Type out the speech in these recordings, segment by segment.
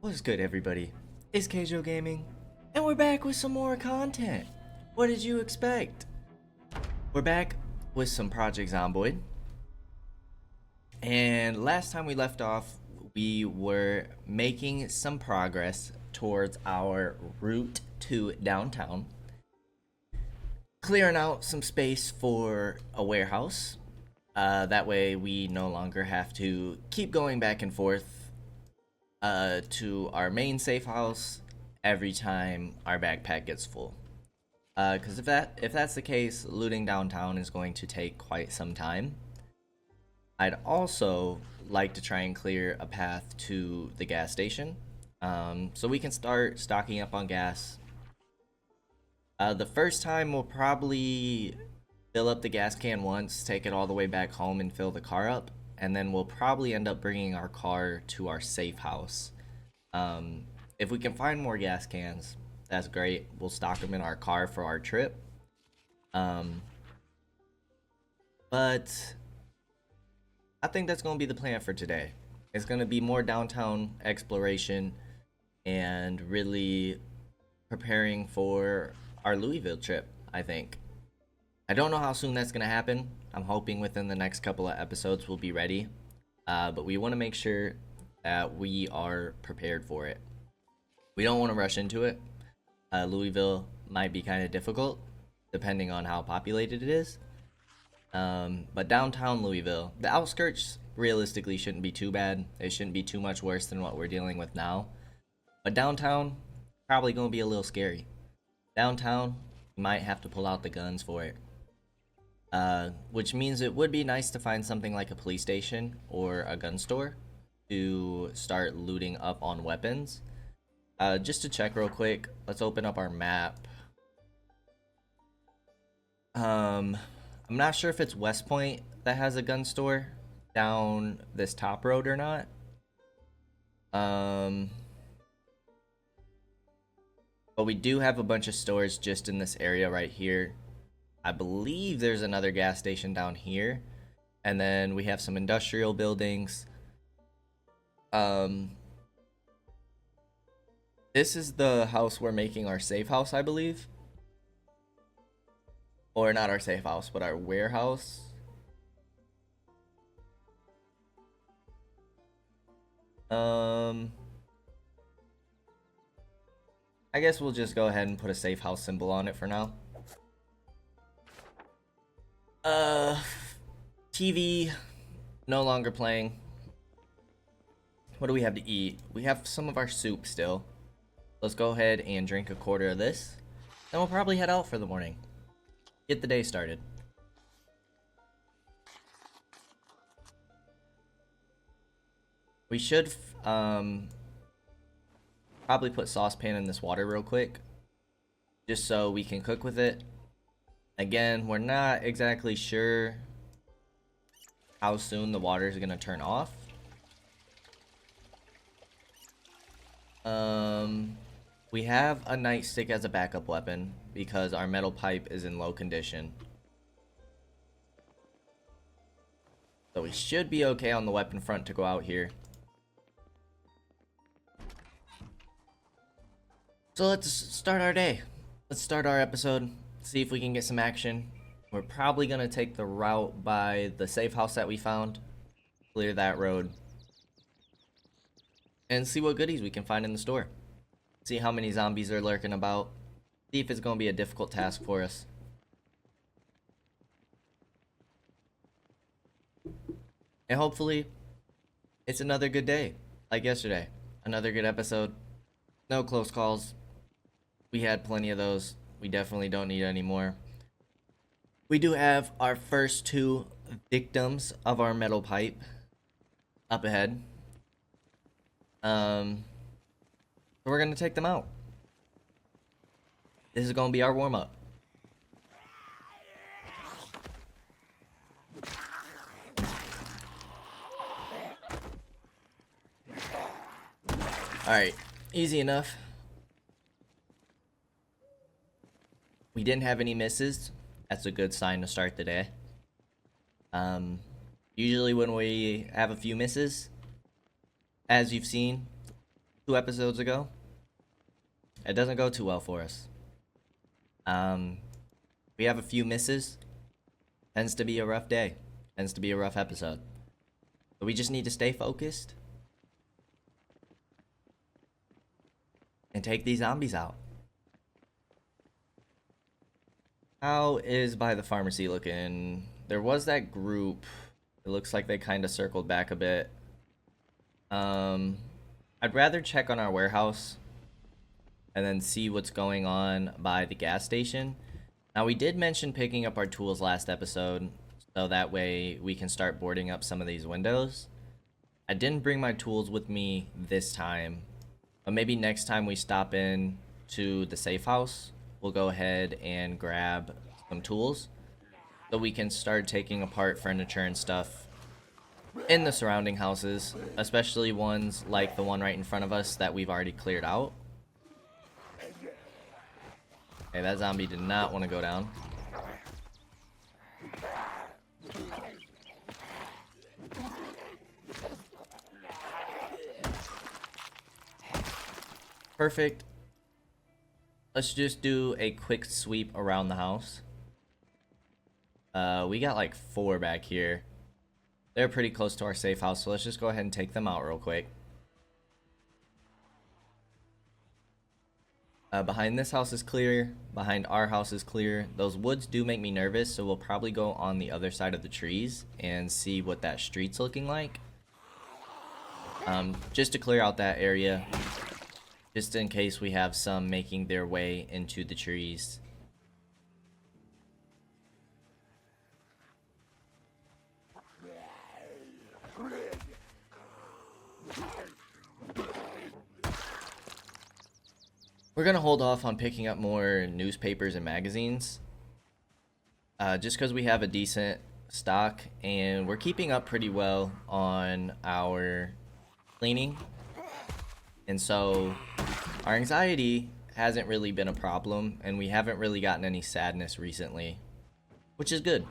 What's good, everybody? It's Kaige-O Gaming, and we're back with some more content. What did you expect? We're back with some Project Zomboid, and last time we left off, we were making some progress towards our route to downtown, clearing out some space for a warehouse. That way, we no longer have to keep going back and forth to our main safe house every time our backpack gets full. Because if that's the case, looting downtown is going to take quite some time. I'd also like to try and clear a path to the gas station, so we can start stocking up on gas. The first time we'll probably fill up the gas can once, take it all the way back home and fill the car up, and then we'll probably end up bringing our car to our safe house. If we can find more gas cans, that's great. We'll stock them in our car for our trip. But I think that's going to be the plan for today. It's going to be more downtown exploration and really preparing for our Louisville trip, I think. I don't know how soon that's going to happen. I'm hoping within the next couple of episodes we'll be ready. But we want to make sure that we are prepared for it. We don't want to rush into it. Louisville might be kind of difficult depending on how populated it is. But downtown Louisville, the outskirts realistically shouldn't be too bad. It shouldn't be too much worse than what we're dealing with now. But downtown, probably going to be a little scary. Downtown, you might have to pull out the guns for it. Which means it would be nice to find something like a police station or a gun store to start looting up on weapons. Just to check real quick, let's open up our map. I'm not sure if it's West Point that has a gun store down this top road or not. But we do have a bunch of stores just in this area right here. I believe there's another gas station down here. And then we have some industrial buildings. This is the house we're making our safe house, I believe. Or not our safe house, but our warehouse. I guess we'll just go ahead and put a safe house symbol on it for now. TV no longer playing. What do we have to eat? We have some of our soup still. Let's go ahead and drink a quarter of this. Then we'll probably head out for the morning. Get the day started. We should probably put saucepan in this water real quick, just so we can cook with it. Again, we're not exactly sure how soon the water is gonna turn off. We have a nightstick as a backup weapon because our metal pipe is in low condition. So we should be okay on the weapon front to go out here. So let's start our day. Let's start our episode. See if we can get some action. We're probably gonna take the route by the safe house that we found. Clear that road. And see what goodies we can find in the store. See how many zombies are lurking about. See if it's gonna be a difficult task for us. And hopefully, it's another good day, like yesterday. Another good episode. No close calls. We had plenty of those. We definitely don't need any more. We do have our first two victims of our metal pipe up ahead. So we're gonna take them out. This is gonna be our warm-up. Alright, easy enough. We didn't have any misses. That's a good sign to start the day. Usually when we have a few misses, as you've seen, 2 episodes ago. It doesn't go too well for us. We have a few misses. Tends to be a rough day. Tends to be a rough episode. But we just need to stay focused and take these zombies out. How is by the pharmacy looking? There was that group. It looks like they kind of circled back a bit. I'd rather check on our warehouse and then see what's going on by the gas station. Now, we did mention picking up our tools last episode, so that way we can start boarding up some of these windows. I didn't bring my tools with me this time, but maybe next time we stop in to the safe house, we'll go ahead and grab some tools so we can start taking apart furniture and stuff in the surrounding houses, especially ones like the one right in front of us that we've already cleared out. Okay, that zombie did not want to go down. Perfect. Let's just do a quick sweep around the house. We got like 4 back here. They're pretty close to our safe house, so let's just go ahead and take them out real quick. Behind this house is clear. Behind our house is clear. Those woods do make me nervous, so we'll probably go on the other side of the trees and see what that street's looking like. Just to clear out that area, just in case we have some making their way into the trees. We're gonna hold off on picking up more newspapers and magazines, just because we have a decent stock and we're keeping up pretty well on our cleaning, and so our anxiety hasn't really been a problem, and we haven't really gotten any sadness recently, which is good.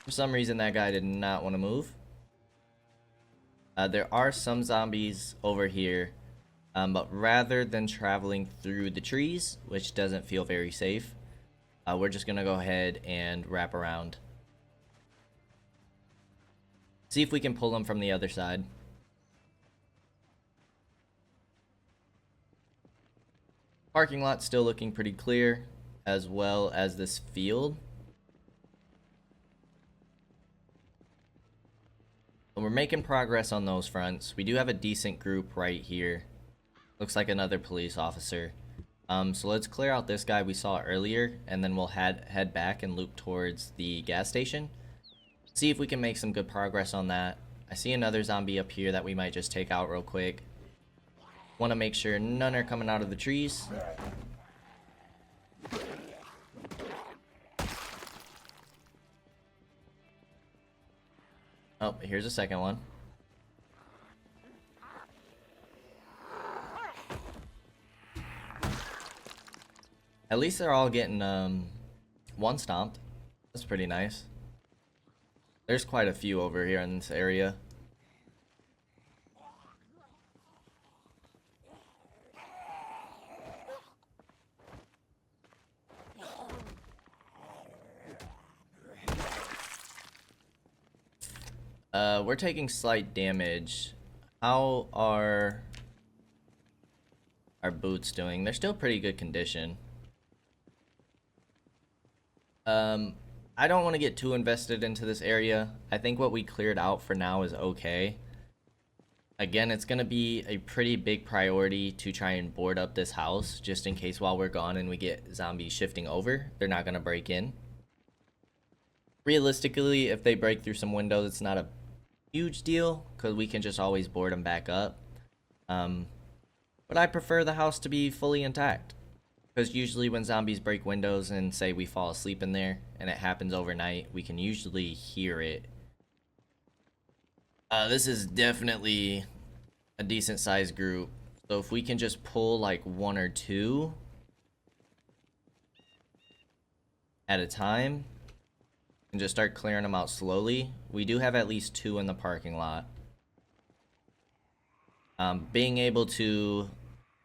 For some reason, that guy did not want to move. There are some zombies over here, but rather than traveling through the trees, which doesn't feel very safe, we're just going to go ahead and wrap around. See if we can pull them from the other side. Parking lot still looking pretty clear, as well as this field. We're making progress on those fronts. We do have a decent group right here. Looks like another police officer. So let's clear out this guy we saw earlier, and then we'll head back and loop towards the gas station. See if we can make some good progress on that. I see another zombie up here that we might just take out real quick. Want to make sure none are coming out of the trees. Oh, here's a second one. At least they're all getting one stomped. That's pretty nice. There's quite a few over here in this area. We're taking slight damage. How are our boots doing? They're still pretty good condition. I don't want to get too invested into this area. I think what we cleared out for now is okay. Again, it's going to be a pretty big priority to try and board up this house, just in case while we're gone and we get zombies shifting over, they're not going to break in. Realistically, if they break through some windows, it's not a huge deal, because we can just always board them back up. But I prefer the house to be fully intact, because usually when zombies break windows and say we fall asleep in there and it happens overnight, we can usually hear it. This is definitely a decent sized group, so if we can just pull like 1 or 2 at a time, and just start clearing them out slowly. We do have at least 2 in the parking lot. Being able to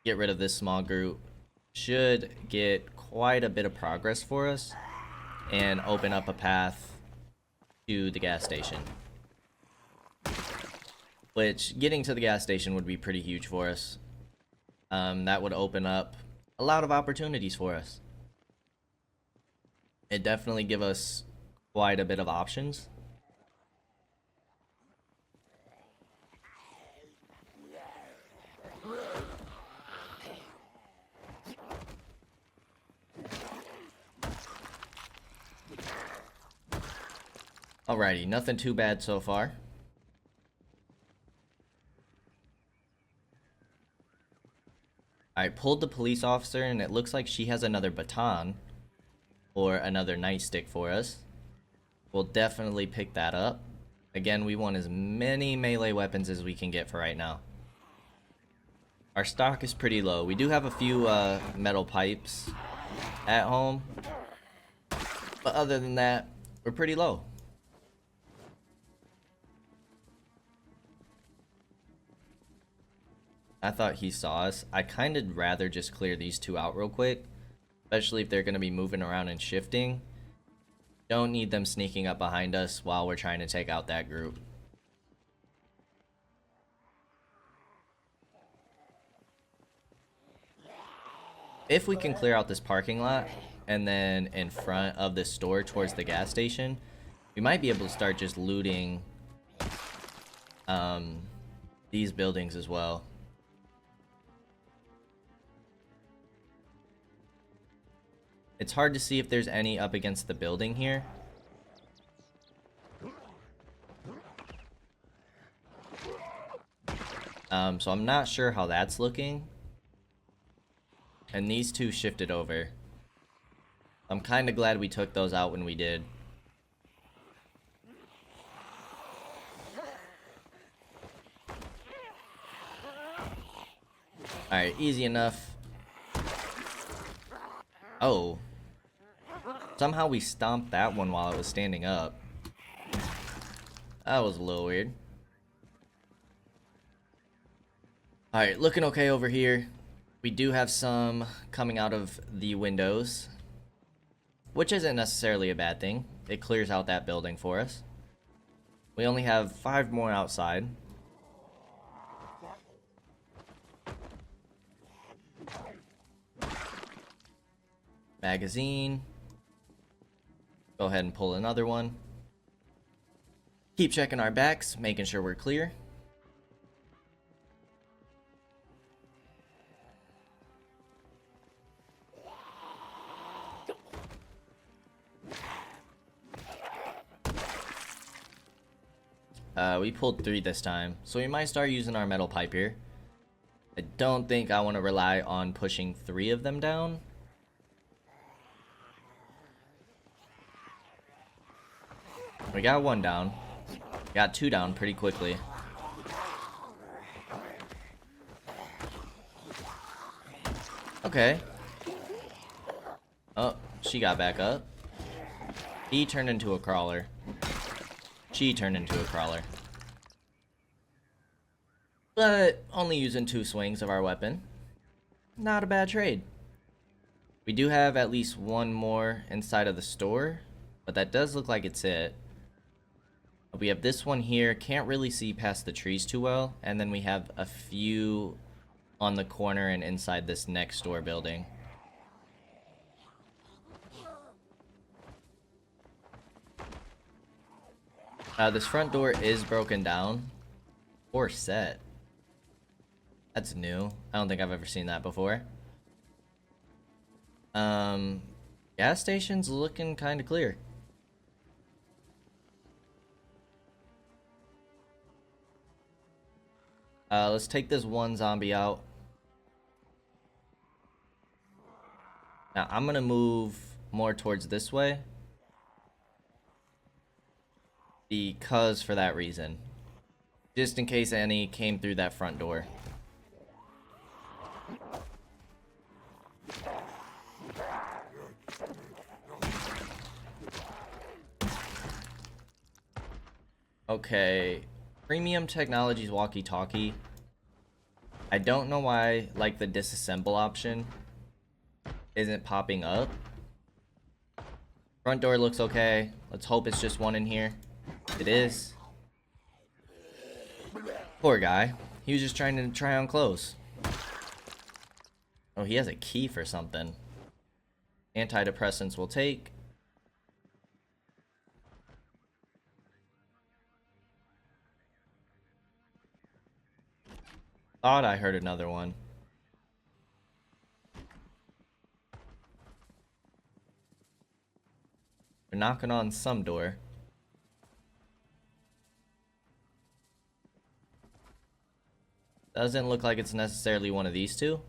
get rid of this small group should get quite a bit of progress for us and open up a path to the gas station. Which, getting to the gas station would be pretty huge for us. That would open up a lot of opportunities for us. It definitely give us quite a bit of options. Alrighty, nothing too bad so far. I pulled the police officer, and it looks like she has another baton or another nightstick for us. We'll definitely pick that up. Again, we want as many melee weapons as we can get for right now. Our stock is pretty low. We do have a few metal pipes at home, but other than that, we're pretty low. I thought he saw us. I kind of rather just clear these 2 out real quick, especially if they're going to be moving around and shifting. Don't need them sneaking up behind us while we're trying to take out that group. If we can clear out this parking lot and then in front of the store towards the gas station, we might be able to start just looting these buildings as well. It's hard to see if there's any up against the building here. So I'm not sure how that's looking. And these 2 shifted over. I'm kind of glad we took those out when we did. Alright, easy enough. Oh. Somehow we stomped that one while it was standing up. That was a little weird. Alright, looking okay over here. We do have some coming out of the windows, which isn't necessarily a bad thing. It clears out that building for us. We only have 5 more outside. Magazine. Go ahead and pull another one. Keep checking our backs, making sure we're clear. We pulled 3 this time, so we might start using our metal pipe here. I don't think I want to rely on pushing 3 of them down. We got 1 down. Got 2 down pretty quickly. Okay. Oh, she got back up. He turned into a crawler. She turned into a crawler. But only using 2 swings of our weapon. Not a bad trade. We do have at least 1 more inside of the store, but that does look like it's it. We have this one here, can't really see past the trees too well, and then we have a few on the corner and inside this next door building. This front door is broken down or set. That's new. I don't think I've ever seen that before. Gas station's looking kind of clear. Let's take this 1 zombie out. Now I'm gonna move more towards this way. Because for that reason. Just in case any came through that front door. Okay, premium technologies walkie-talkie. I don't know why, like, the disassemble option isn't popping up. Front door looks okay. Let's hope it's just one in here. It is. Poor guy. He was just trying to try on clothes. Oh, he has a key for something. Antidepressants will take. Thought I heard another one. We're knocking on some door. Doesn't look like it's necessarily one of these two.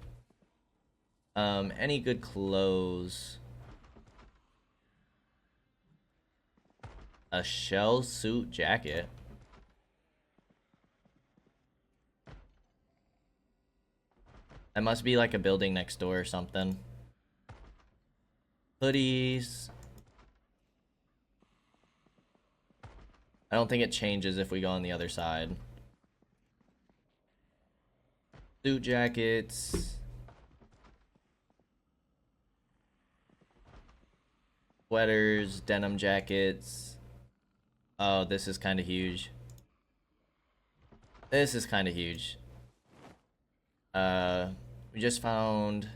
Any good clothes? A shell suit jacket. That must be like a building next door or something. Hoodies. I don't think it changes if we go on the other side. Suit jackets. Sweaters, denim jackets. Oh, this is kind of huge. This is kind of huge. We just found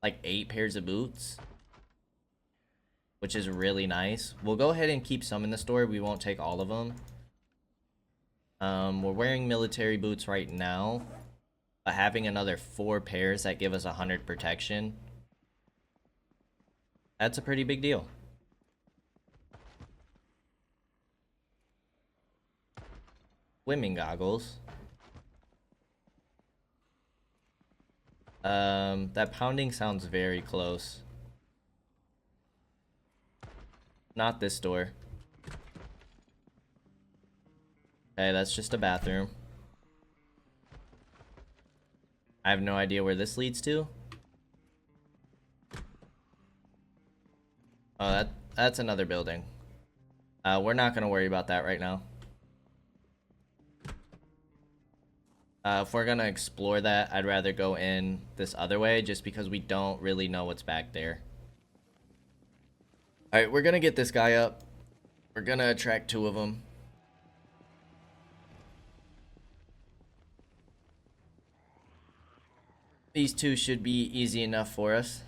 like 8 pairs of boots, which is really nice. We'll go ahead and keep some in the store. We won't take all of them. We're wearing military boots right now, but having another 4 pairs that give us 100 protection, that's a pretty big deal. Swimming goggles. That pounding sounds very close. Not this door. Okay, that's just a bathroom. I have no idea where this leads to. Oh, that's another building. We're not gonna worry about that right now. If we're gonna explore that, I'd rather go in this other way just because we don't really know what's back there. Alright, we're gonna get this guy up. We're gonna attract 2 of them. These 2 should be easy enough for us.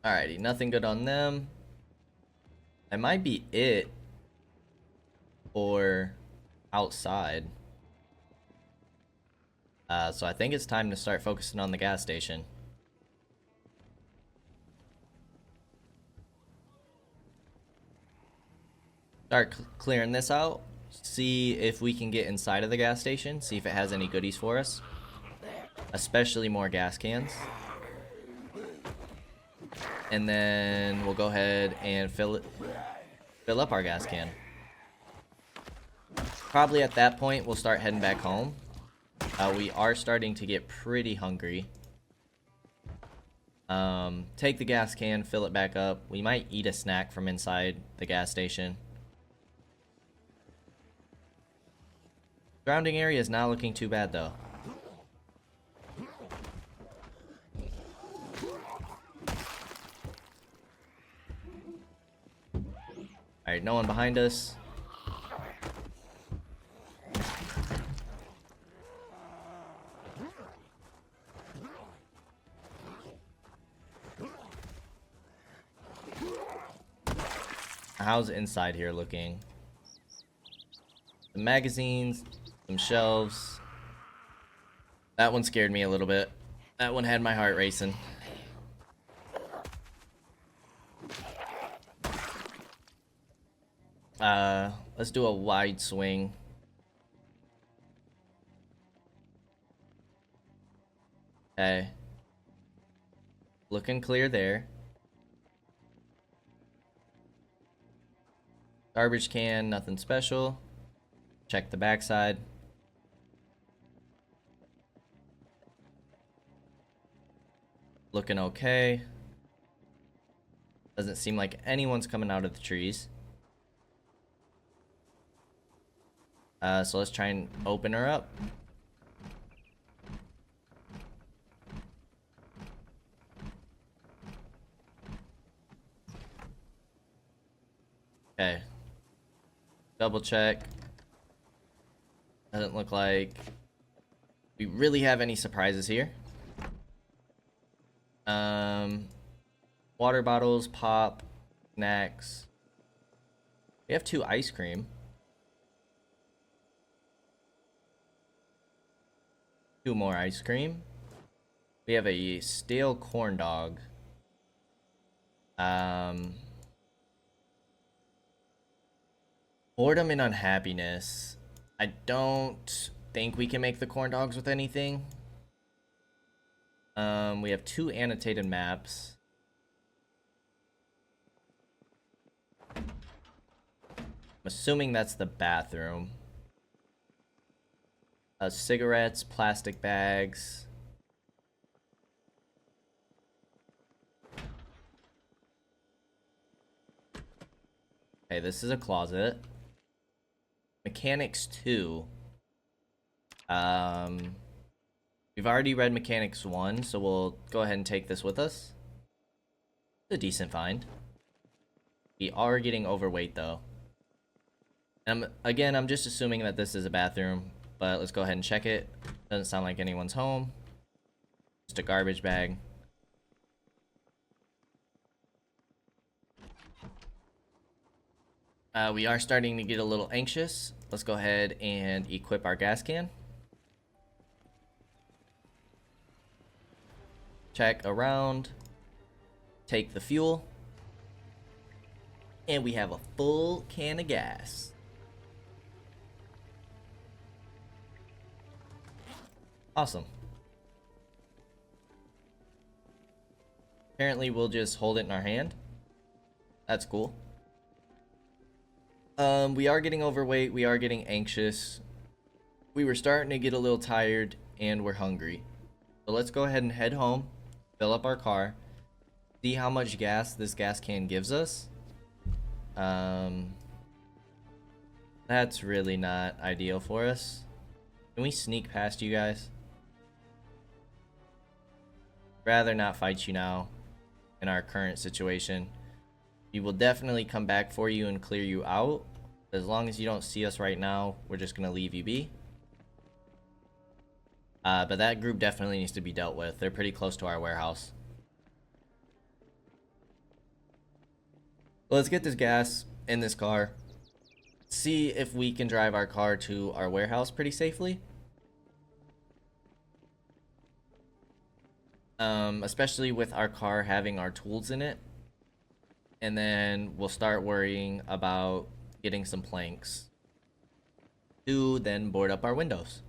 Alrighty, nothing good on them. That might be it. Or outside. So I think it's time to start focusing on the gas station. Start clearing this out. See if we can get inside of the gas station. See if it has any goodies for us. Especially more gas cans. And then we'll go ahead and fill up our gas can. Probably at that point we'll start heading back home. We are starting to get pretty hungry. Take the gas can, fill it back up. We might eat a snack from inside the gas station. Surrounding area is not looking too bad though. Alright, no one behind us. How's inside here looking? The magazines, some shelves. That one scared me a little bit. That one had my heart racing. Let's do a wide swing. Okay. Looking clear there. Garbage can, nothing special. Check the backside. Looking okay. Doesn't seem like anyone's coming out of the trees. So let's try and open her up. Okay. Double check. Doesn't look like we really have any surprises here. Water bottles, pop, snacks. We have 2 ice cream. 2 more ice cream. We have a stale corn dog. Boredom and unhappiness. I don't think we can make the corn dogs with anything. We have 2 annotated maps. I'm assuming that's the bathroom. Cigarettes, plastic bags. Okay, this is a closet. Mechanics 2. We've already read Mechanics 1, so we'll go ahead and take this with us. It's a decent find. We are getting overweight though. And I'm just assuming that this is a bathroom, but let's go ahead and check it. Doesn't sound like anyone's home. Just a garbage bag. We are starting to get a little anxious. Let's go ahead and equip our gas can. Check around. Take the fuel. And we have a full can of gas. Awesome. Apparently we'll just hold it in our hand. That's cool. We are getting overweight, we are getting anxious. We were starting to get a little tired, and we're hungry. So let's go ahead and head home, fill up our car, see how much gas this gas can gives us. That's really not ideal for us. Can we sneak past you guys? Rather not fight you now in our current situation. We will definitely come back for you and clear you out. As long as you don't see us right now, we're just gonna leave you be. But that group definitely needs to be dealt with. They're pretty close to our warehouse. Let's get this gas in this car. See if we can drive our car to our warehouse pretty safely. Especially with our car having our tools in it. And then we'll start worrying about getting some planks to then board up our windows.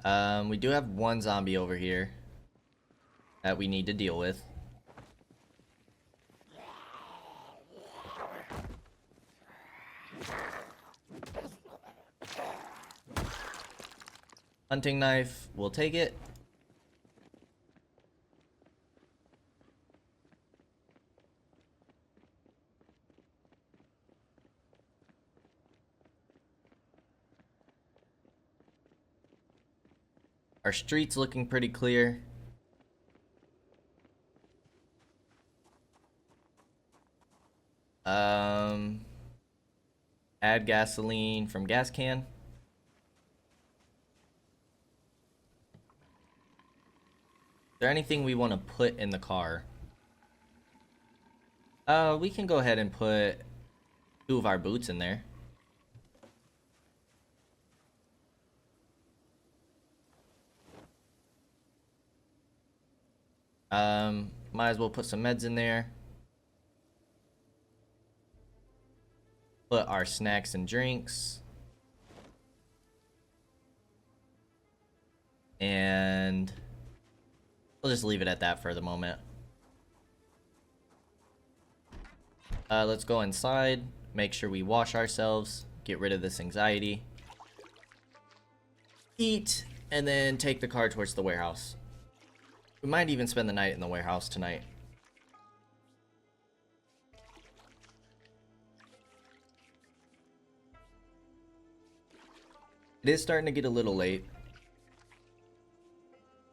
We do have one zombie over here that we need to deal with. Hunting knife, we'll take it. Our street's looking pretty clear. Add gasoline from gas can. Is there anything we want to put in the car? We can go ahead and put 2 of our boots in there. Might as well put some meds in there. Put our snacks and drinks. And we'll just leave it at that for the moment. Let's go inside, make sure we wash ourselves, get rid of this anxiety, eat, and then take the car towards the warehouse. We might even spend the night in the warehouse tonight. It is starting to get a little late.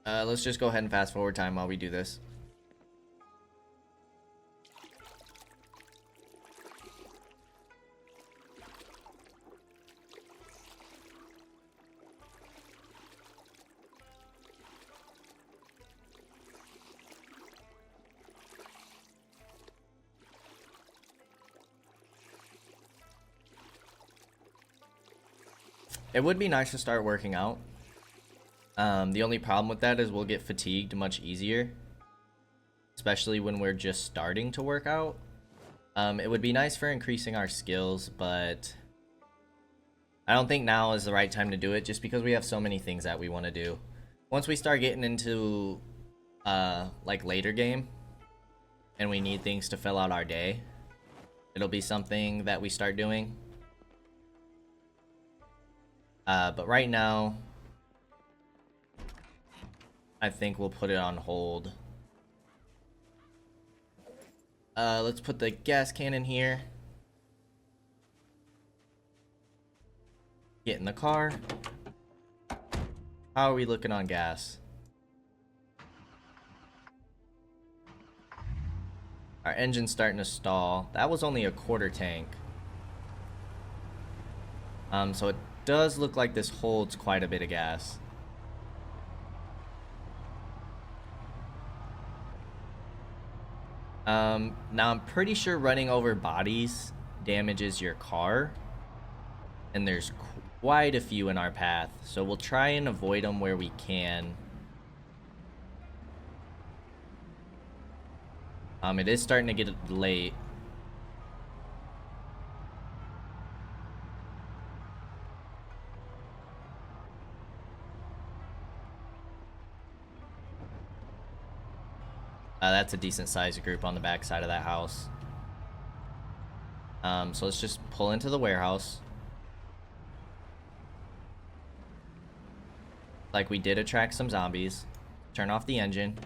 Let's just go ahead and fast forward time while we do this. It would be nice to start working out. The only problem with that is we'll get fatigued much easier, especially when we're just starting to work out. It would be nice for increasing our skills, but I don't think now is the right time to do it just because we have so many things that we want to do. Once we start getting into like later game and we need things to fill out our day, it'll be something that we start doing. But right now, I think we'll put it on hold. Let's put the gas can in here. Get in the car. How are we looking on gas? Our engine's starting to stall. That was only a quarter tank. So it does look like this holds quite a bit of gas. Now I'm pretty sure running over bodies damages your car, and there's quite a few in our path, so we'll try and avoid them where we can. It is starting to get late. That's a decent sized group on the back side of that house. So let's just pull into the warehouse. Like we did attract some zombies. Turn off the engine.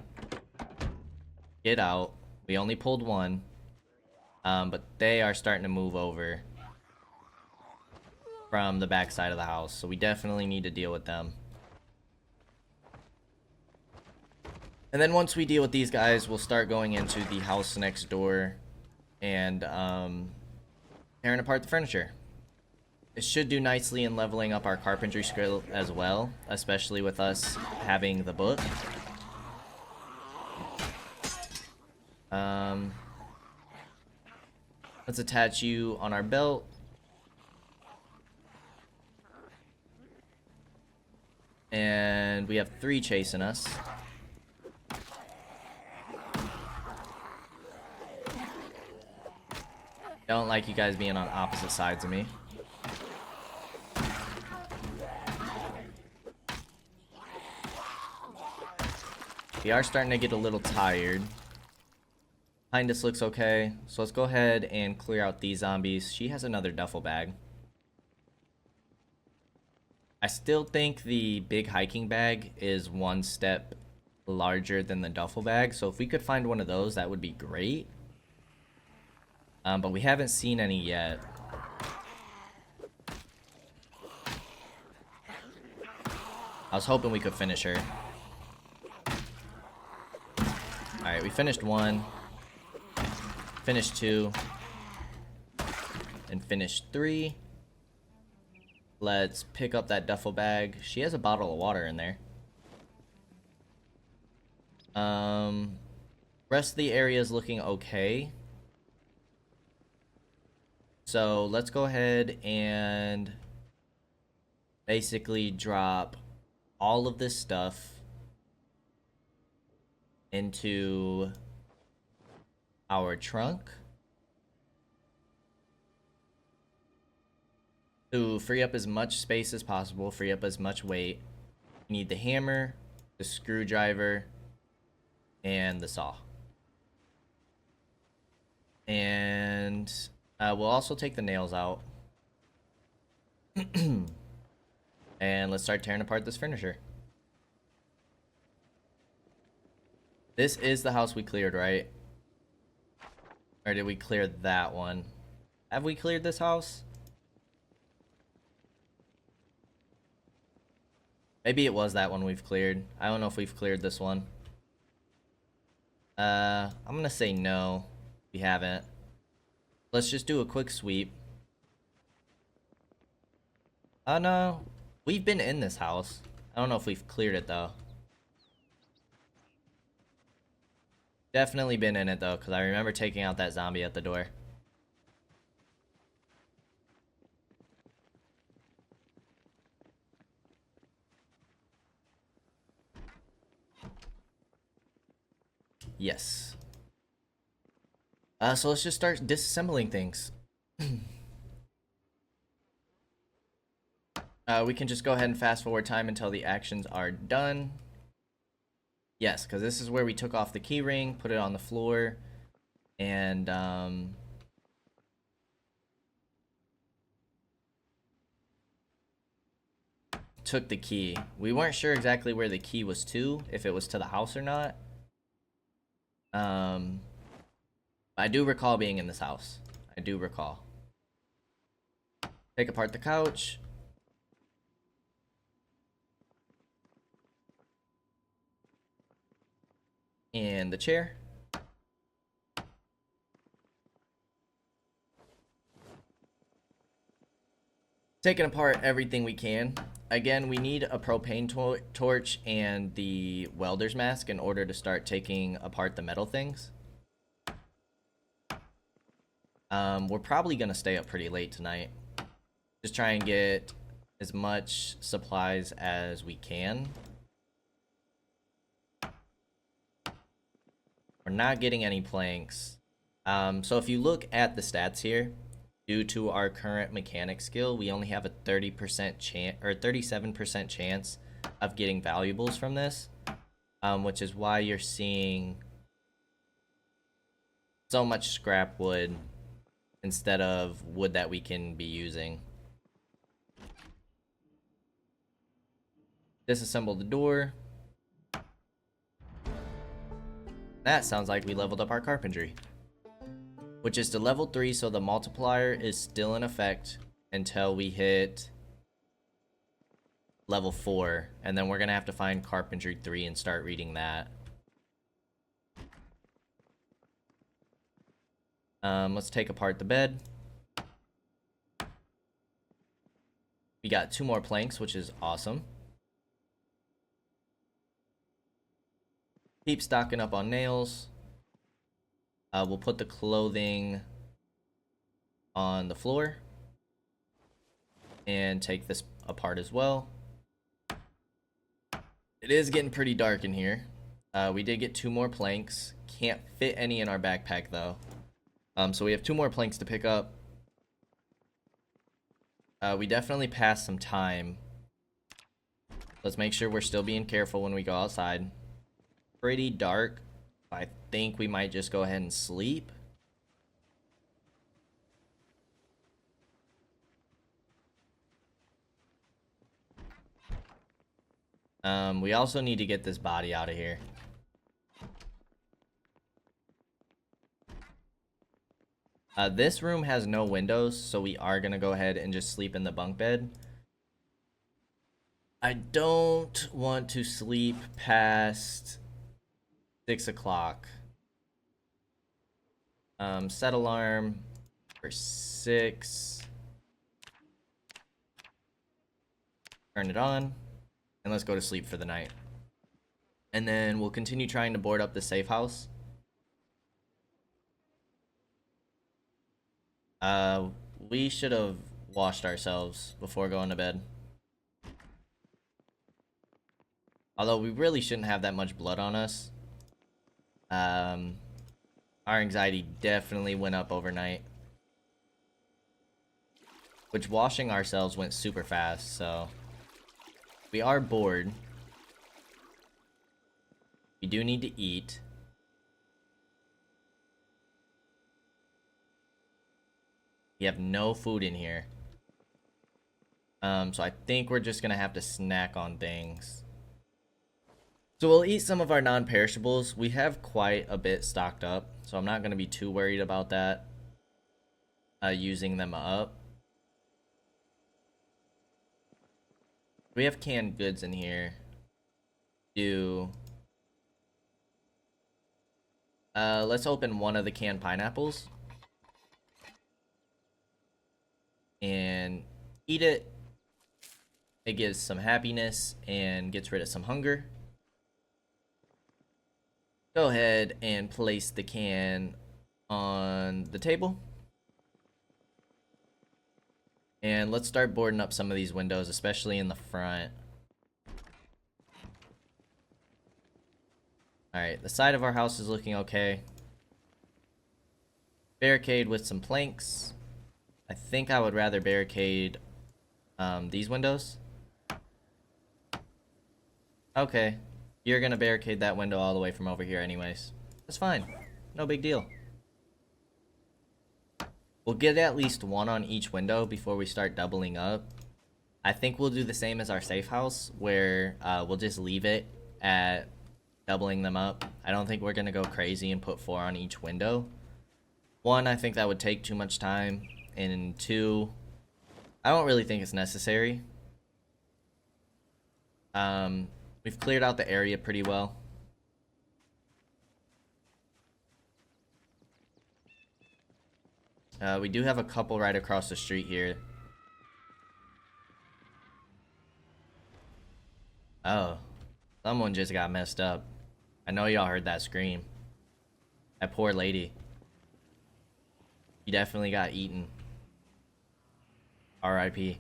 Get out. We only pulled one. But they are starting to move over from the back side of the house. So we definitely need to deal with them. And then once we deal with these guys, we'll start going into the house next door and tearing apart the furniture. It should do nicely in leveling up our carpentry skill as well, especially with us having the book. Let's attach you on our belt. And we have 3 chasing us. Don't like you guys being on opposite sides of me. We are starting to get a little tired. Behind us looks okay. So let's go ahead and clear out these zombies. She has another duffel bag. I still think the big hiking bag is 1 step larger than the duffel bag. So if we could find one of those, that would be great. But we haven't seen any yet. I was hoping we could finish her. Alright, we finished 1. Finished 2. And finished 3. Let's pick up that duffel bag. She has a bottle of water in there. Rest of the area is looking okay. So let's go ahead and basically drop all of this stuff into our trunk to free up as much space as possible, free up as much weight. You need the hammer, the screwdriver, and the saw. And we'll also take the nails out. And let's start tearing apart this furniture. This is the house we cleared, right? Or did we clear that one? Have we cleared this house? Maybe it was that one we've cleared. I don't know if we've cleared this one. I'm gonna say no. We haven't. Let's just do a quick sweep. Oh no. We've been in this house. I don't know if we've cleared it though. Definitely been in it though, because I remember taking out that zombie at the door. Yes. So let's just start disassembling things. We can just go ahead and fast forward time until the actions are done. Yes, because this is where we took off the key ring, put it on the floor, and took the key. We weren't sure exactly where the key was to, if it was to the house or not. I do recall being in this house. I do recall. Take apart the couch. And the chair. Taking apart everything we can. Again, we need a propane torch and the welder's mask in order to start taking apart the metal things. We're probably gonna stay up pretty late tonight. Just try and get as much supplies as we can. We're not getting any planks. So if you look at the stats here, due to our current mechanic skill, we only have a 30% chance or 37% chance of getting valuables from this, which is why you're seeing so much scrap wood instead of wood that we can be using. Disassemble the door. That sounds like we leveled up our carpentry, which is to level 3, so the multiplier is still in effect until we hit level 4, and then we're gonna have to find carpentry 3 and start reading that. Let's take apart the bed. We got 2 more planks, which is awesome. Keep stocking up on nails. We'll put the clothing on the floor and take this apart as well. It is getting pretty dark in here. We did get 2 more planks. Can't fit any in our backpack though. So we have 2 more planks to pick up. We definitely passed some time. Let's make sure we're still being careful when we go outside. Pretty dark. I think we might just go ahead and sleep. We also need to get this body out of here. This room has no windows, so we are gonna go ahead and just sleep in the bunk bed. I don't want to sleep past 6 o'clock. Set alarm for 6. Turn it on. And let's go to sleep for the night. And then we'll continue trying to board up the safe house. We should have washed ourselves before going to bed. Although we really shouldn't have that much blood on us. Our anxiety definitely went up overnight. Which washing ourselves went super fast, so... We are bored. We do need to eat. We have no food in here. So I think we're just gonna have to snack on things. So we'll eat some of our non-perishables. We have quite a bit stocked up, so I'm not gonna be too worried about that. Using them up. We have canned goods in here. Let's open one of the canned pineapples and eat it. It gives some happiness and gets rid of some hunger. Go ahead and place the can on the table. And let's start boarding up some of these windows, especially in the front. Alright, the side of our house is looking okay. Barricade with some planks. I think I would rather barricade these windows. Okay, you're gonna barricade that window all the way from over here anyways. That's fine, no big deal. We'll get at least one on each window before we start doubling up. I think we'll do the same as our safe house, where we'll just leave it at doubling them up. I don't think we're gonna go crazy and put 4 on each window. 1, I think that would take too much time, and 2, I don't really think it's necessary. We've cleared out the area pretty well. We do have a couple right across the street here. Oh, someone just got messed up. I know y'all heard that scream. That poor lady. She definitely got eaten. R.I.P.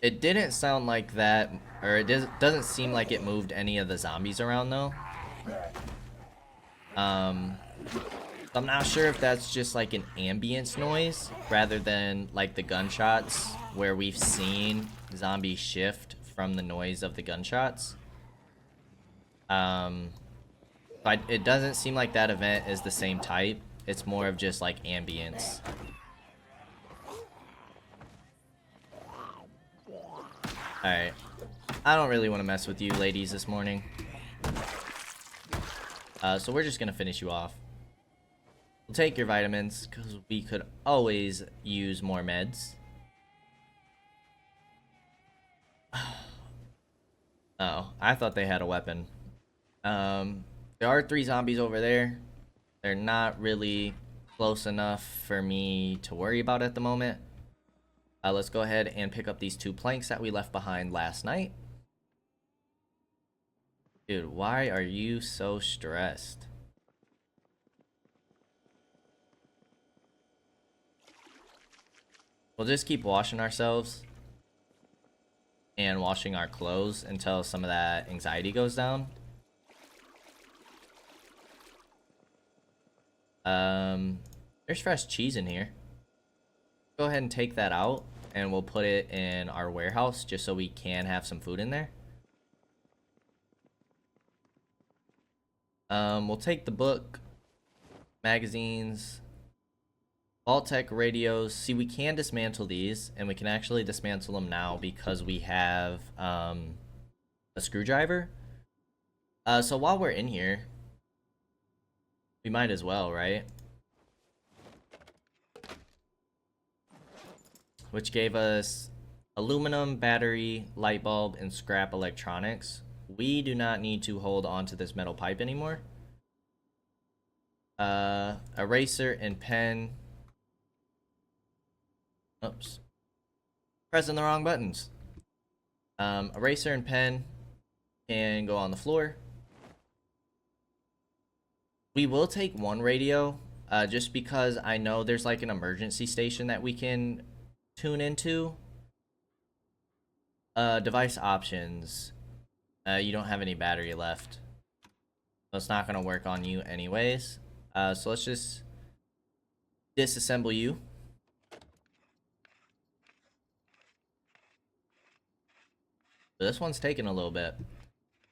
It didn't sound like that, or it doesn't seem like it moved any of the zombies around though. I'm not sure if that's just like an ambience noise rather than like the gunshots, where we've seen zombies shift from the noise of the gunshots. But it doesn't seem like that event is the same type. It's more of just like ambience. Alright. I don't really want to mess with you ladies this morning. So we're just gonna finish you off. We'll take your vitamins, because we could always use more meds. Oh, I thought they had a weapon. There are 3 zombies over there. They're not really close enough for me to worry about at the moment. Let's go ahead and pick up these 2 planks that we left behind last night. Dude, why are you so stressed? We'll just keep washing ourselves and washing our clothes until some of that anxiety goes down. There's fresh cheese in here. Go ahead and take that out, and we'll put it in our warehouse just so we can have some food in there. We'll take the book, magazines, Vault-Tec radios. See, we can dismantle these, and we can actually dismantle them now because we have a screwdriver. So while we're in here, we might as well, right? Which gave us aluminum, battery, light bulb, and scrap electronics. We do not need to hold on to this metal pipe anymore. Eraser and pen. Oops. Pressing the wrong buttons. Eraser and pen can go on the floor. We will take 1 radio, just because I know there's like an emergency station that we can tune into. Device options. You don't have any battery left, so it's not gonna work on you anyways. So let's just disassemble you. This one's taking a little bit,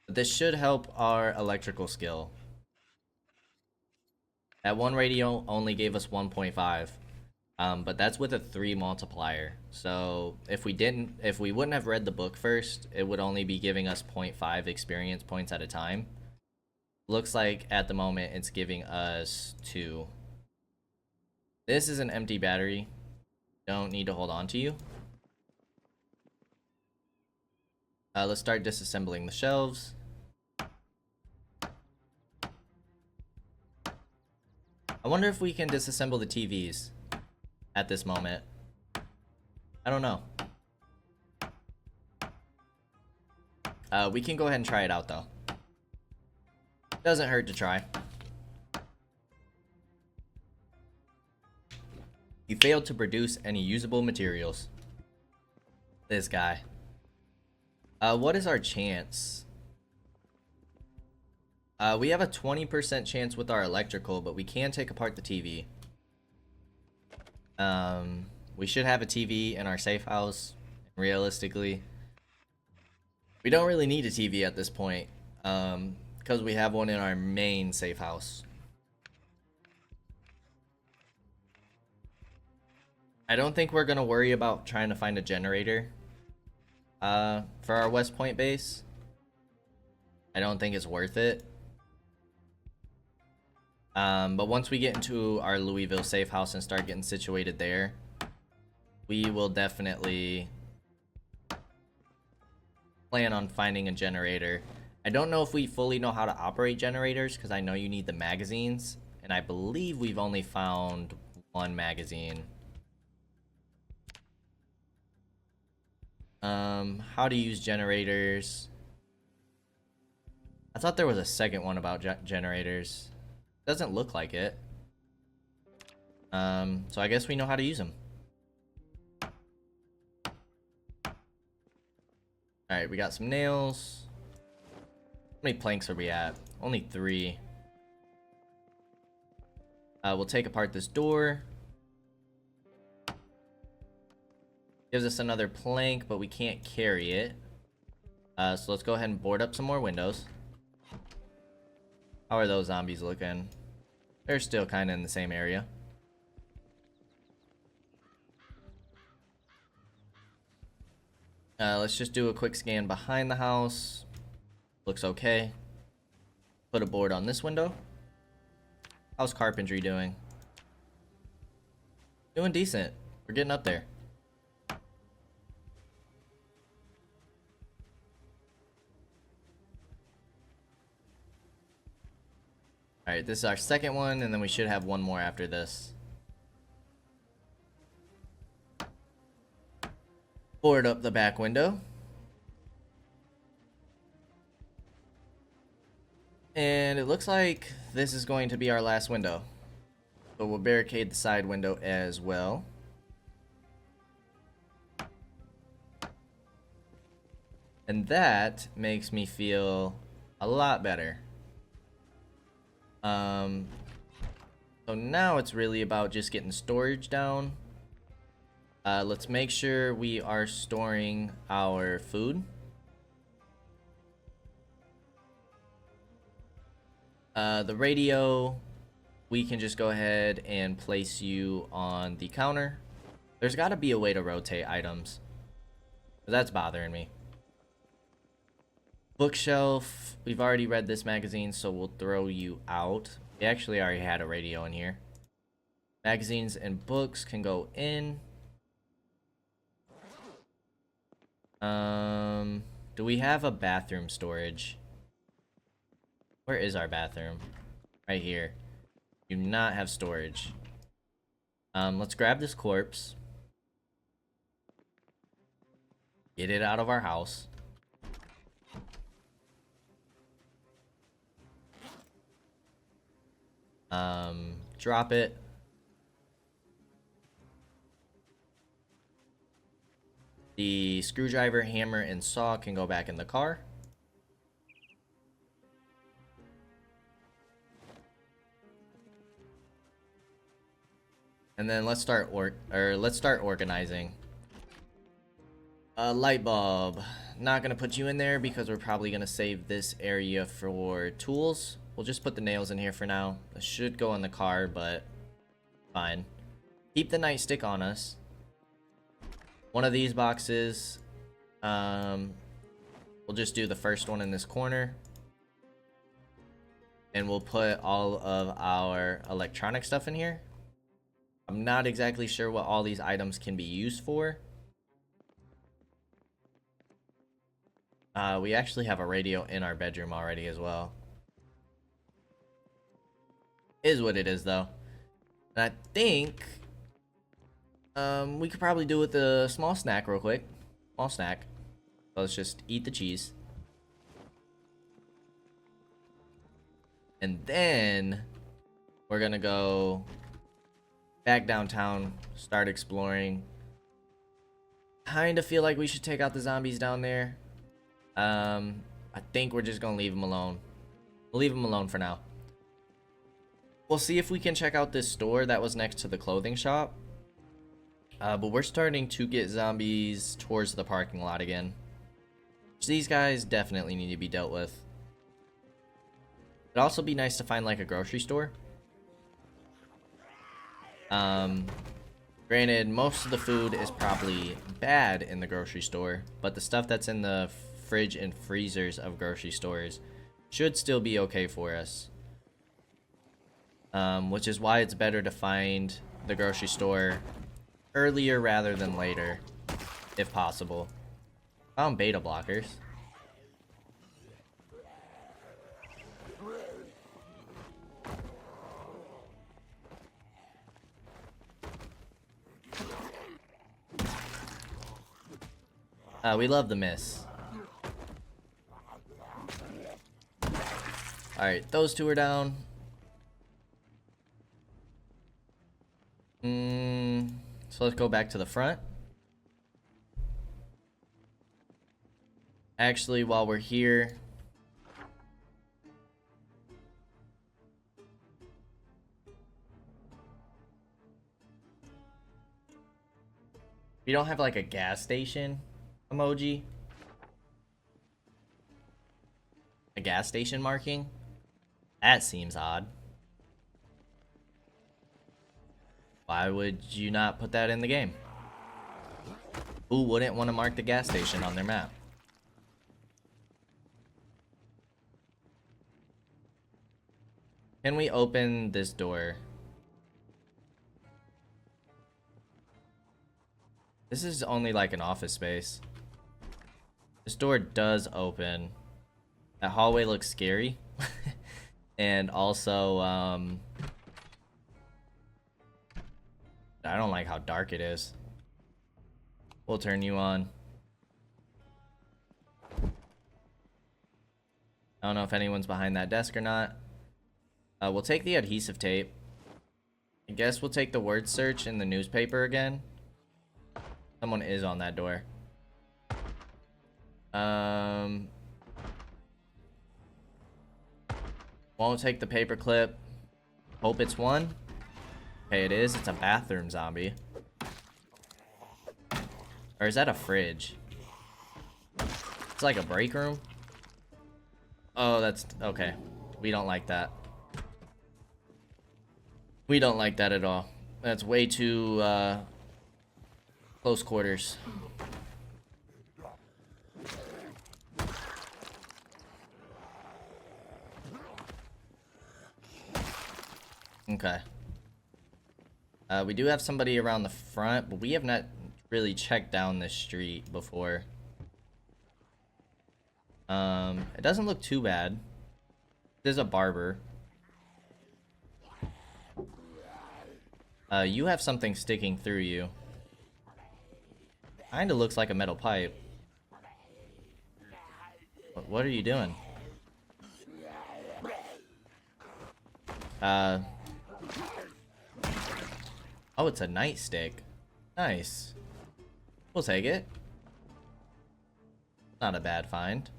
but this should help our electrical skill. That 1 radio only gave us 1.5. But that's with a 3 multiplier. So if we wouldn't have read the book first, it would only be giving us 0.5 experience points at a time. Looks like at the moment it's giving us 2. This is an empty battery. Don't need to hold on to you. Let's start disassembling the shelves. I wonder if we can disassemble the TVs at this moment. I don't know. We can go ahead and try it out though. Doesn't hurt to try. You failed to produce any usable materials. This guy. What is our chance? We have a 20% chance with our electrical, but we can take apart the TV. We should have a TV in our safe house. Realistically, we don't really need a TV at this point, because we have one in our main safe house. I don't think we're gonna worry about trying to find a generator for our West Point base. I don't think it's worth it. But once we get into our Louisville safe house and start getting situated there, we will definitely plan on finding a generator. I don't know if we fully know how to operate generators because I know you need the magazines, and I believe we've only found 1 magazine. How to use generators. I thought there was a second one about generators. Doesn't look like it. So I guess we know how to use them. Alright, we got some nails. How many planks are we at? Only 3. We'll take apart this door. Gives us another plank, but we can't carry it. So let's go ahead and board up some more windows. How are those zombies looking? They're still kind of in the same area. Let's just do a quick scan behind the house. Looks okay. Put a board on this window. How's carpentry doing? Doing decent. We're getting up there. Alright, this is our second one, and then we should have one more after this. Board up the back window. And it looks like this is going to be our last window. So we'll barricade the side window as well. And that makes me feel a lot better. So now it's really about just getting storage down. Let's make sure we are storing our food. The radio, we can just go ahead and place you on the counter. There's got to be a way to rotate items. That's bothering me. Bookshelf, we've already read this magazine, so we'll throw you out. We actually already had a radio in here. Magazines and books can go in. Do we have a bathroom storage? Where is our bathroom? Right here. Do not have storage. Let's grab this corpse. Get it out of our house. Drop it. The screwdriver, hammer, and saw can go back in the car. And then let's start organizing. Light bulb. Not gonna put you in there because we're probably gonna save this area for tools. We'll just put the nails in here for now. This should go in the car, but fine. keep the nightstick on us. One of these boxes, we'll just do the first one in this corner. And we'll put all of our electronic stuff in here. I'm not exactly sure what all these items can be used for. We actually have a radio in our bedroom already as well. Is what it is though. And I think we could probably do with a small snack real quick. Small snack. So let's just eat the cheese. And then we're gonna go back downtown, start exploring. Kinda feel like we should take out the zombies down there. I think we're just gonna leave them alone. We'll leave them alone for now. We'll see if we can check out this store that was next to the clothing shop. But we're starting to get zombies towards the parking lot again. So these guys definitely need to be dealt with. It'd also be nice to find like a grocery store. Granted, most of the food is probably bad in the grocery store, but the stuff that's in the fridge and freezers of grocery stores should still be okay for us. Which is why it's better to find the grocery store earlier rather than later, if possible. Found beta blockers. We love the miss. Alright, those two are down. So let's go back to the front. Actually, while we're here, we don't have like a gas station emoji. A gas station marking? That seems odd. Why would you not put that in the game? Who wouldn't want to mark the gas station on their map? Can we open this door? This is only like an office space. This door does open. That hallway looks scary. And also, I don't like how dark it is. We'll turn you on. I don't know if anyone's behind that desk or not. We'll take the adhesive tape. I guess we'll take the word search in the newspaper again. Someone is on that door. Won't take the paper clip. Hope it's one. Okay, it is. It's a bathroom zombie. Or is that a fridge? It's like a break room. Oh, that's okay. We don't like that. We don't like that at all. That's way too close quarters. Okay. We do have somebody around the front, but we have not really checked down this street before. It doesn't look too bad. There's a barber. You have something sticking through you. Kinda looks like a metal pipe. What are you doing? Oh, it's a nightstick. Nice. We'll take it. Not a bad find.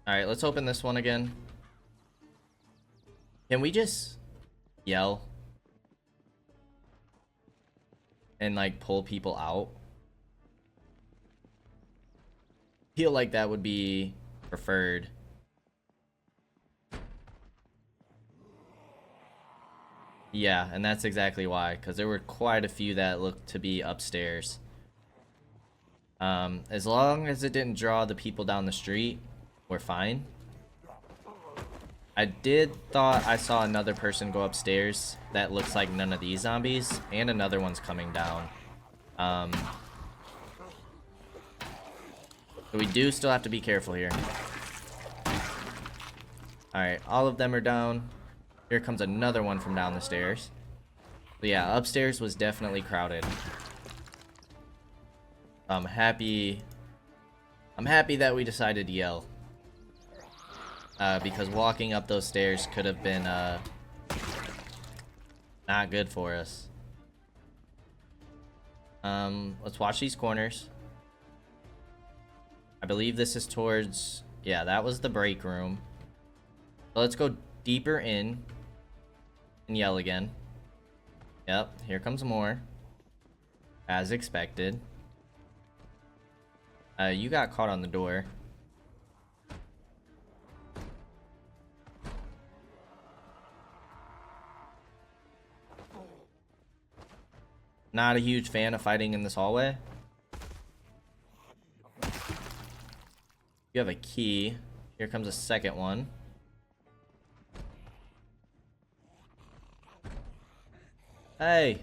Alright, let's open this one again. Can we just yell? And like pull people out? Feel like that would be preferred. Yeah, and that's exactly why, because there were quite a few that looked to be upstairs. As long as it didn't draw the people down the street, we're fine. I did thought I saw another person go upstairs that looks like none of these zombies, and another one's coming down. So we do still have to be careful here. Alright, all of them are down. Here comes another one from down the stairs. But yeah, upstairs was definitely crowded. I'm happy that we decided to yell. Because walking up those stairs could have been not good for us. Let's watch these corners. I believe this is towards... Yeah, that was the break room. So let's go deeper in and yell again. Yep, here comes more. As expected. You got caught on the door. Not a huge fan of fighting in this hallway. You have a key. Here comes a second one. Hey.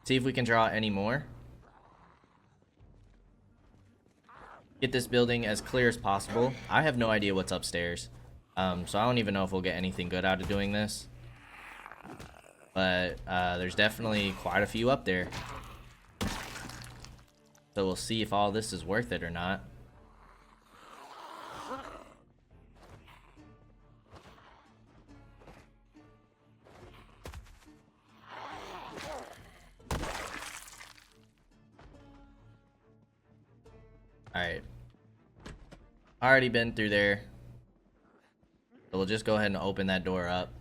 See if we can draw any more. Get this building as clear as possible. I have no idea what's upstairs. So I don't even know if we'll get anything good out of doing this. But there's definitely quite a few up there. So we'll see if all this is worth it or not. Alright. Already been through there. So we'll just go ahead and open that door up.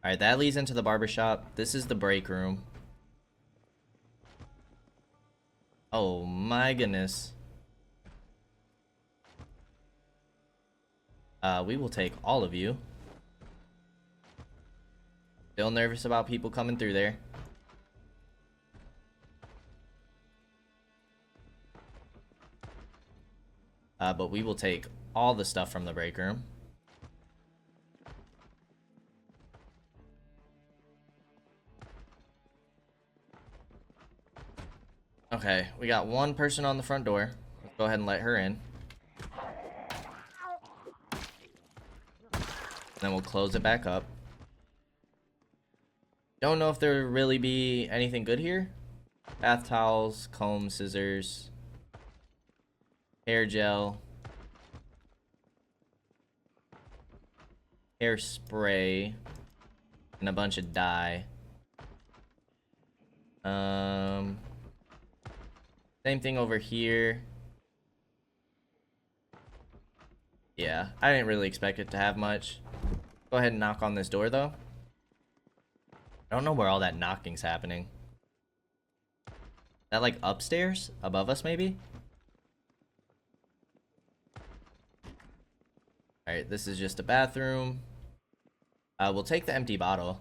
Alright, that leads into the barbershop. This is the break room. Oh my goodness. We will take all of you. Still nervous about people coming through there. But we will take all the stuff from the break room. Okay, we got one person on the front door. Let's go ahead and let her in. Then we'll close it back up. Don't know if there will really be anything good here. Bath towels, comb, scissors, hair gel, hairspray, and a bunch of dye. Same thing over here. Yeah, I didn't really expect it to have much. Go ahead and knock on this door, though. I don't know where all that knocking's happening. Is that like upstairs? Above us, maybe? Alright, this is just a bathroom. We'll take the empty bottle.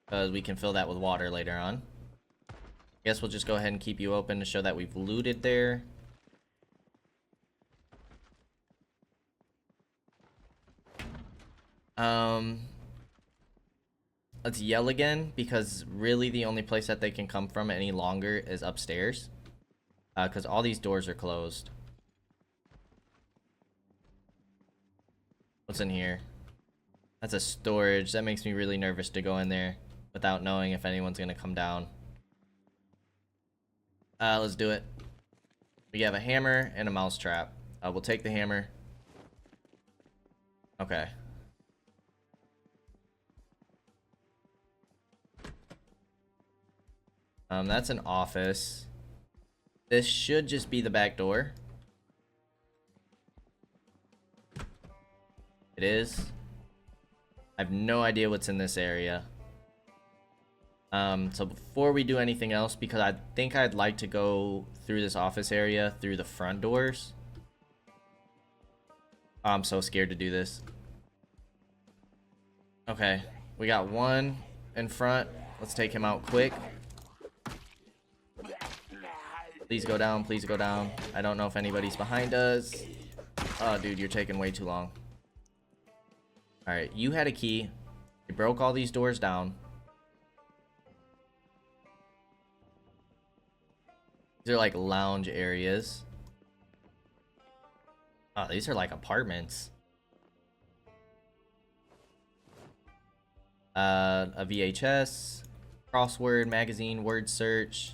Because we can fill that with water later on. Guess we'll just go ahead and keep you open to show that we've looted there. Let's yell again, because really the only place that they can come from any longer is upstairs. Because all these doors are closed. What's in here? That's a storage. That makes me really nervous to go in there without knowing if anyone's gonna come down. Let's do it. We have a hammer and a mouse trap. We'll take the hammer. Okay. That's an office. This should just be the back door. It is. I have no idea what's in this area. So before we do anything else, because I think I'd like to go through this office area through the front doors. Oh, I'm so scared to do this. Okay, we got one in front. Let's take him out quick. Please go down, please go down. I don't know if anybody's behind us. Oh, dude, you're taking way too long. Alright, you had a key. You broke all these doors down. These are like lounge areas. Oh, these are like apartments. A VHS, crossword, magazine, word search.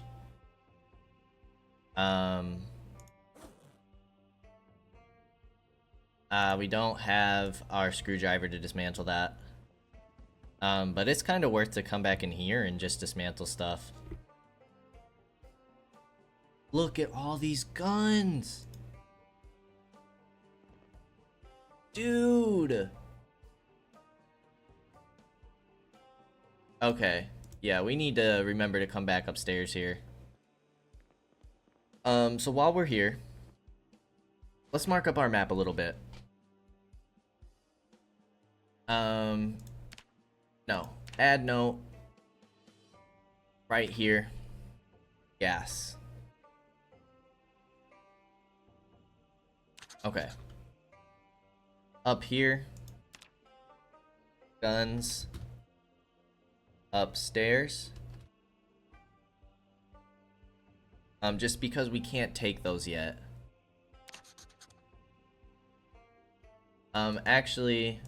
We don't have our screwdriver to dismantle that. But it's kind of worth to come back in here and just dismantle stuff. Look at all these guns! Dude! Okay. Yeah, we need to remember to come back upstairs here. So while we're here, let's mark up our map a little bit. No. Add note. Right here. Gas. Okay. Up here. Guns. Upstairs. Just because we can't take those yet. Actually,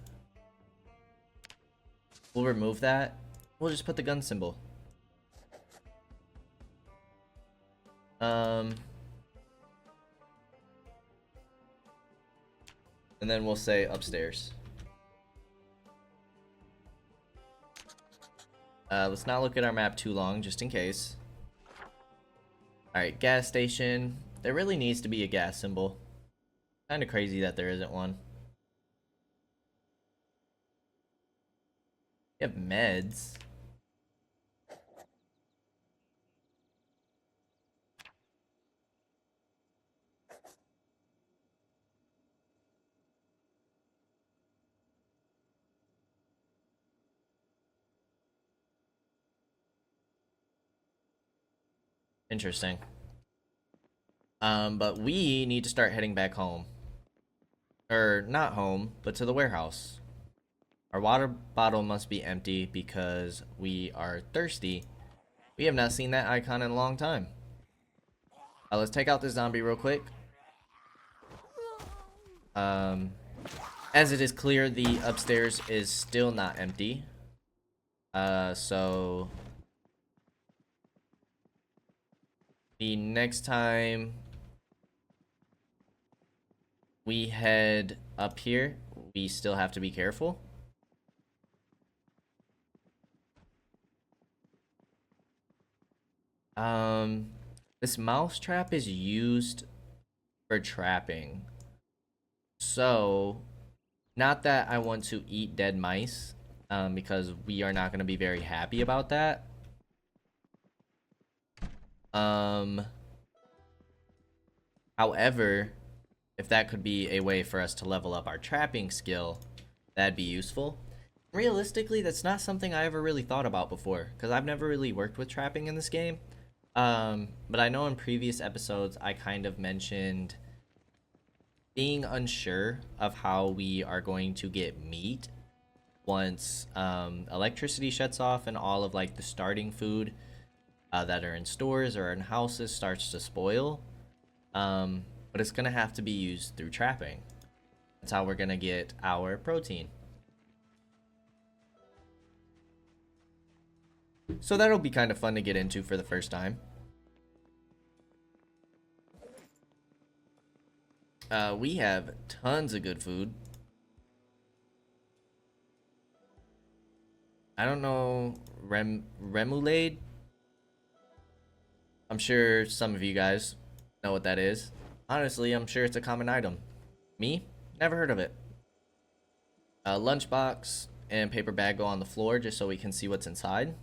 we'll remove that. We'll just put the gun symbol. And then we'll say upstairs. Let's not look at our map too long, just in case. Alright, gas station. There really needs to be a gas symbol. Kinda crazy that there isn't one. We have meds. Interesting. But we need to start heading back home. Or, not home, but to the warehouse. Our water bottle must be empty because we are thirsty. We have not seen that icon in a long time. Let's take out this zombie real quick. As it is clear, the upstairs is still not empty. So the next time we head up here, we still have to be careful. This mouse trap is used for trapping. So, not that I want to eat dead mice, because we are not going to be very happy about that. However, if that could be a way for us to level up our trapping skill, that'd be useful. Realistically, that's not something I ever really thought about before, because I've never really worked with trapping in this game. But I know in previous episodes I kind of mentioned being unsure of how we are going to get meat once electricity shuts off and all of like the starting food that are in stores or in houses starts to spoil. But it's gonna have to be used through trapping. That's how we're gonna get our protein. So that'll be kind of fun to get into for the first time. We have tons of good food. I don't know remoulade. I'm sure some of you guys know what that is. Honestly, I'm sure it's a common item. Me? Never heard of it. Lunchbox and paper bag go on the floor just so we can see what's inside.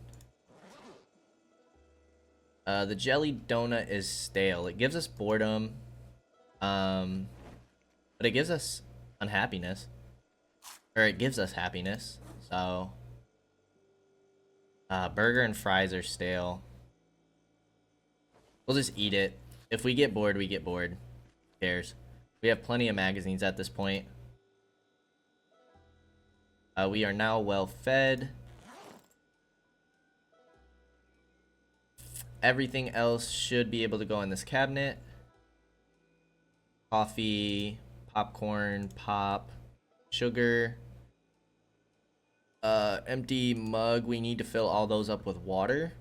The jelly donut is stale. It gives us boredom, um, but it gives us unhappiness, or it gives us happiness. So, burger and fries are stale. We'll just eat it. If we get bored, we get bored. Who cares? We have plenty of magazines at this point. We are now well fed. Everything else should be able to go in this cabinet. Coffee, popcorn, pop, sugar. Empty mug. We need to fill all those up with water.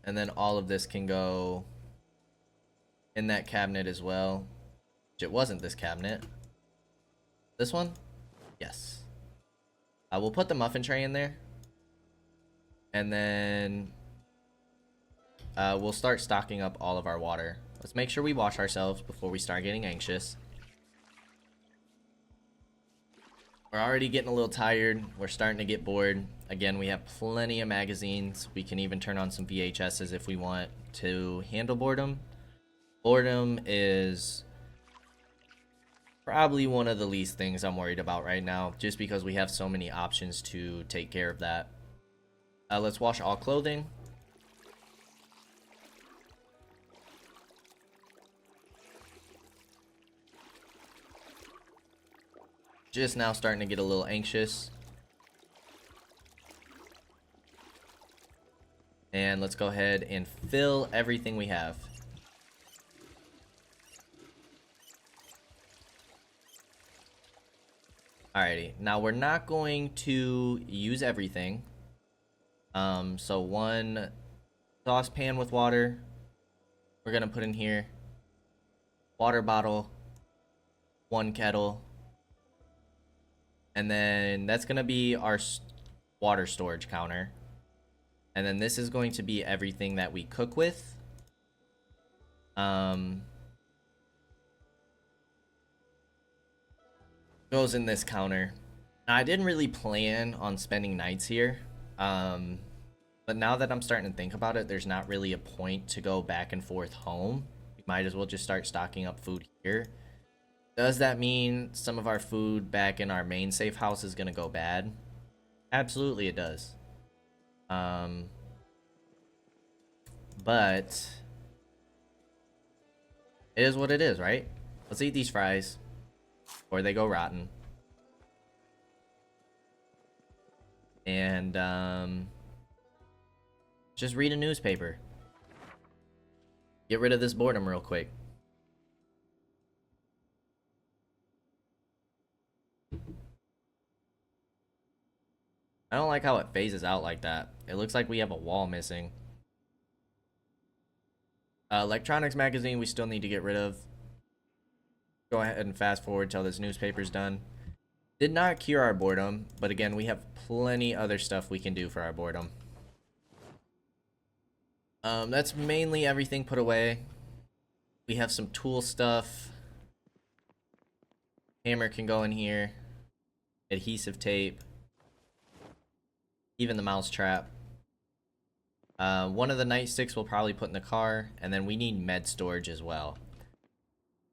And then all of this can go in that cabinet as well. It wasn't this cabinet. This one? Yes. We'll put the muffin tray in there. And then we'll start stocking up all of our water. Let's make sure we wash ourselves before we start getting anxious. We're already getting a little tired. We're starting to get bored. Again, we have plenty of magazines. We can even turn on some VHSs if we want to handle boredom. Boredom is probably one of the least things I'm worried about right now, just because we have so many options to take care of that. Let's wash all clothing. Just now starting to get a little anxious. And let's go ahead and fill everything we have. Alrighty, now we're not going to use everything. So one saucepan with water, we're gonna put in here. Water bottle, one kettle. And then that's gonna be our water storage counter. And then this is going to be everything that we cook with. Goes in this counter. Now, I didn't really plan on spending nights here. But now that I'm starting to think about it, there's not really a point to go back and forth home. We might as well just start stocking up food here. Does that mean some of our food back in our main safe house is gonna go bad? Absolutely it does. But it is what it is, right? Let's eat these fries or they go rotten. And just read a newspaper. Get rid of this boredom real quick. I don't like how it phases out like that. It looks like we have a wall missing. Electronics magazine we still need to get rid of. Go ahead and fast forward till this newspaper's done. Did not cure our boredom, but again, we have plenty other stuff we can do for our boredom. That's mainly everything put away. We have some tool stuff. Hammer can go in here. Adhesive tape. Even the mouse trap. One of the nightsticks we'll probably put in the car, and then we need med storage as well.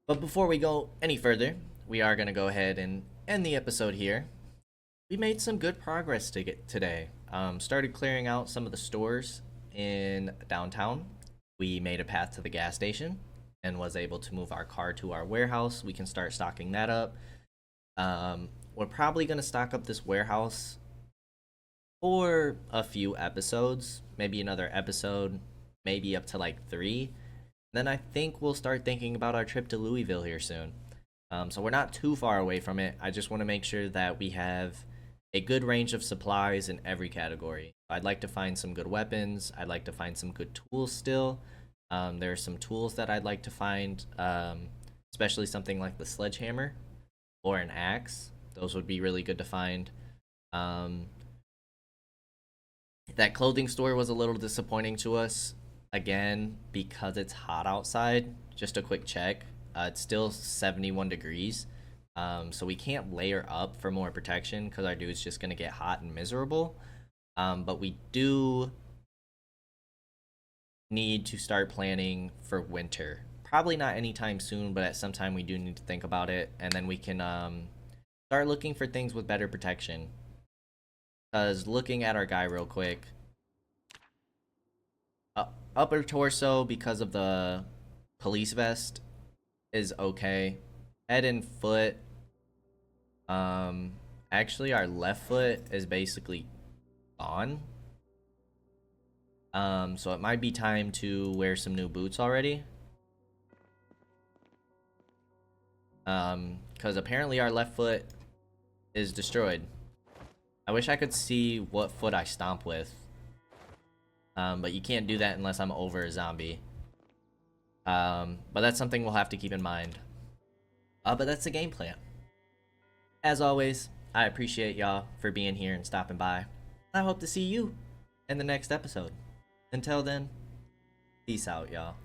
But before we go any further, we are going to go ahead and end the episode here. We made some good progress today. Started clearing out some of the stores in downtown. We made a path to the gas station and was able to move our car to our warehouse. We can start stocking that up. We're probably going to stock up this warehouse for a few episodes, maybe another episode, maybe up to like 3. Then I think we'll start thinking about our trip to Louisville here soon. So we're not too far away from it. I just want to make sure that we have a good range of supplies in every category. I'd like to find some good weapons. I'd like to find some good tools still. There are some tools that I'd like to find, especially something like the sledgehammer or an axe. Those would be really good to find. That clothing store was a little disappointing to us. Again, because it's hot outside. Just a quick check. It's still 71 degrees. So we can't layer up for more protection because our dude's just gonna get hot and miserable. But we do need to start planning for winter. Probably not anytime soon, but at some time we do need to think about it, and then we can start looking for things with better protection. Because looking at our guy real quick, upper torso because of the police vest is okay. Head and foot, actually our left foot is basically gone. So it might be time to wear some new boots already. Because apparently our left foot is destroyed. I wish I could see what foot I stomp with. But you can't do that unless I'm over a zombie. But that's something we'll have to keep in mind. But that's the game plan. As always, I appreciate y'all for being here and stopping by. I hope to see you in the next episode. Until then, peace out, y'all.